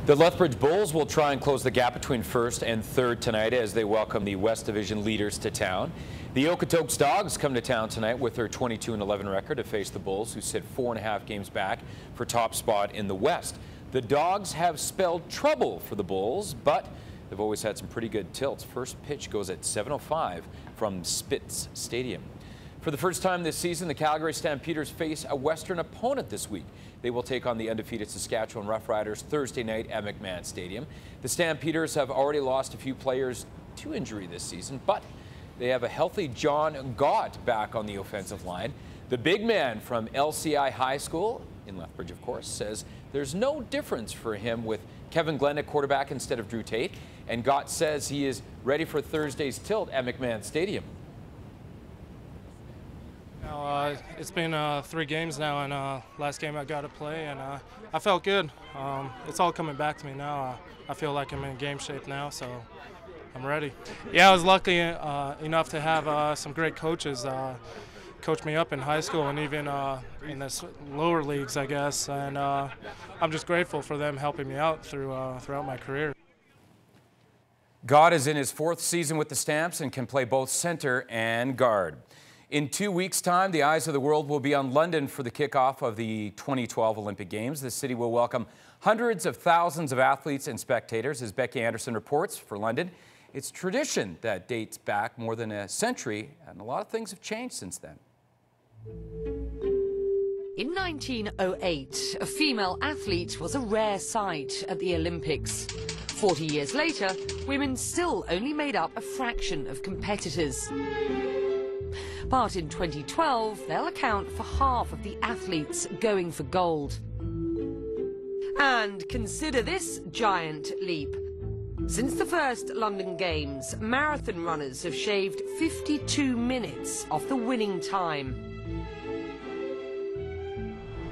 The Lethbridge Bulls will try and close the gap between first and third tonight as they welcome the West Division leaders to town. The Okotoks Dogs come to town tonight with their 22-11 record to face the Bulls, who sit 4.5 games back for top spot in the West. The Dogs have spelled trouble for the Bulls, but they've always had some pretty good tilts. First pitch goes at 7:05 from Spitz Stadium. For the first time this season, the Calgary Stampeders face a Western opponent this week. They will take on the undefeated Saskatchewan Roughriders Thursday night at McMahon Stadium. The Stampeders have already lost a few players to injury this season, but they have a healthy John Gott back on the offensive line. The big man from LCI High School, in Lethbridge of course, says there's no difference for him with Kevin Glenn at quarterback instead of Drew Tate, and Gott says he is ready for Thursday's tilt at McMahon Stadium. It's been 3 games now, and last game I got to play, and I felt good. It's all coming back to me now. I feel like I'm in game shape now, so I'm ready. Yeah, I was lucky enough to have some great coaches coach me up in high school and even in the lower leagues, I guess, and I'm just grateful for them helping me out throughout my career. Gott is in his 4th season with the Stamps and can play both center and guard. In 2 weeks' time, the eyes of the world will be on London for the kickoff of the 2012 Olympic Games. The city will welcome hundreds of thousands of athletes and spectators. As Becky Anderson reports for London, it's tradition that dates back more than a century, and a lot of things have changed since then. In 1908, a female athlete was a rare sight at the Olympics. 40 years later, women still only made up a fraction of competitors. But in 2012, they'll account for half of the athletes going for gold. And consider this giant leap. Since the first London Games, marathon runners have shaved 52 minutes off the winning time.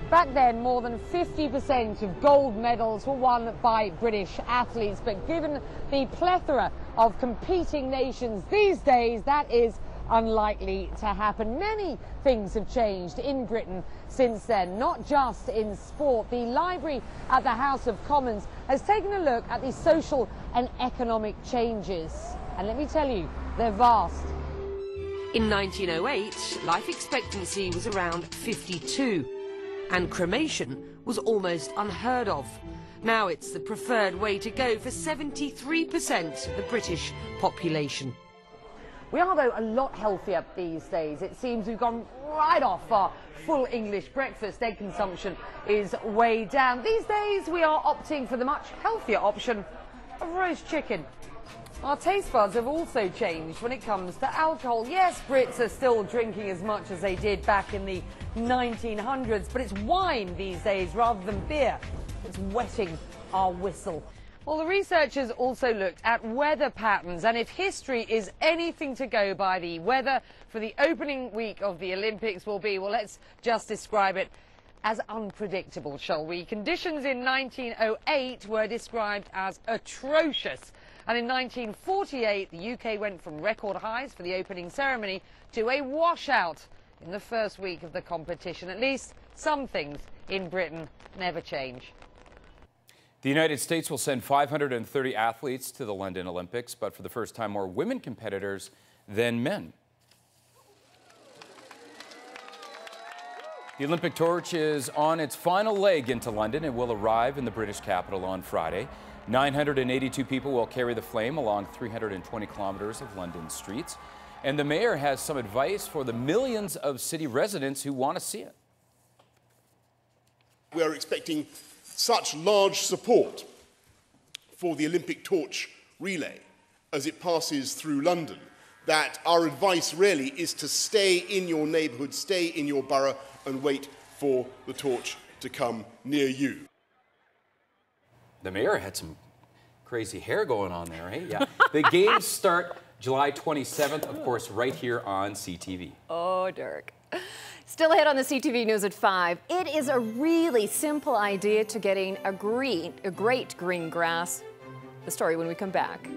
Back then, more than 50% of gold medals were won by British athletes. But given the plethora of competing nations these days, that is unlikely to happen. Many things have changed in Britain since then, not just in sport. The library at the House of Commons has taken a look at the social and economic changes. And let me tell you, they're vast. In 1908, life expectancy was around 52, and cremation was almost unheard of. Now it's the preferred way to go for 73% of the British population. We are, though, a lot healthier these days. It seems we've gone right off our full English breakfast. Egg consumption is way down. These days, we are opting for the much healthier option of roast chicken. Our taste buds have also changed when it comes to alcohol. Yes, Brits are still drinking as much as they did back in the 1900s, but it's wine these days rather than beer that's wetting our whistle. Well, the researchers also looked at weather patterns, and if history is anything to go by, the weather for the opening week of the Olympics will be, well, let's just describe it as unpredictable, shall we? Conditions in 1908 were described as atrocious, and in 1948 the UK went from record highs for the opening ceremony to a washout in the first week of the competition. At least some things in Britain never change. The United States will send 530 athletes to the London Olympics, but for the first time, more women competitors than men. The Olympic torch is on its final leg into London and will arrive in the British capital on Friday. 982 people will carry the flame along 320 kilometers of London streets. And the mayor has some advice for the millions of city residents who want to see it. We are expecting such large support for the Olympic torch relay as it passes through London that our advice really is to stay in your neighbourhood, stay in your borough and wait for the torch to come near you. The mayor had some crazy hair going on there, eh? Yeah. The games start July 27th, of course, right here on CTV. Oh, Dirk. Still ahead on the CTV News at 5. It is a really simple idea to getting a great green grass. The story when we come back.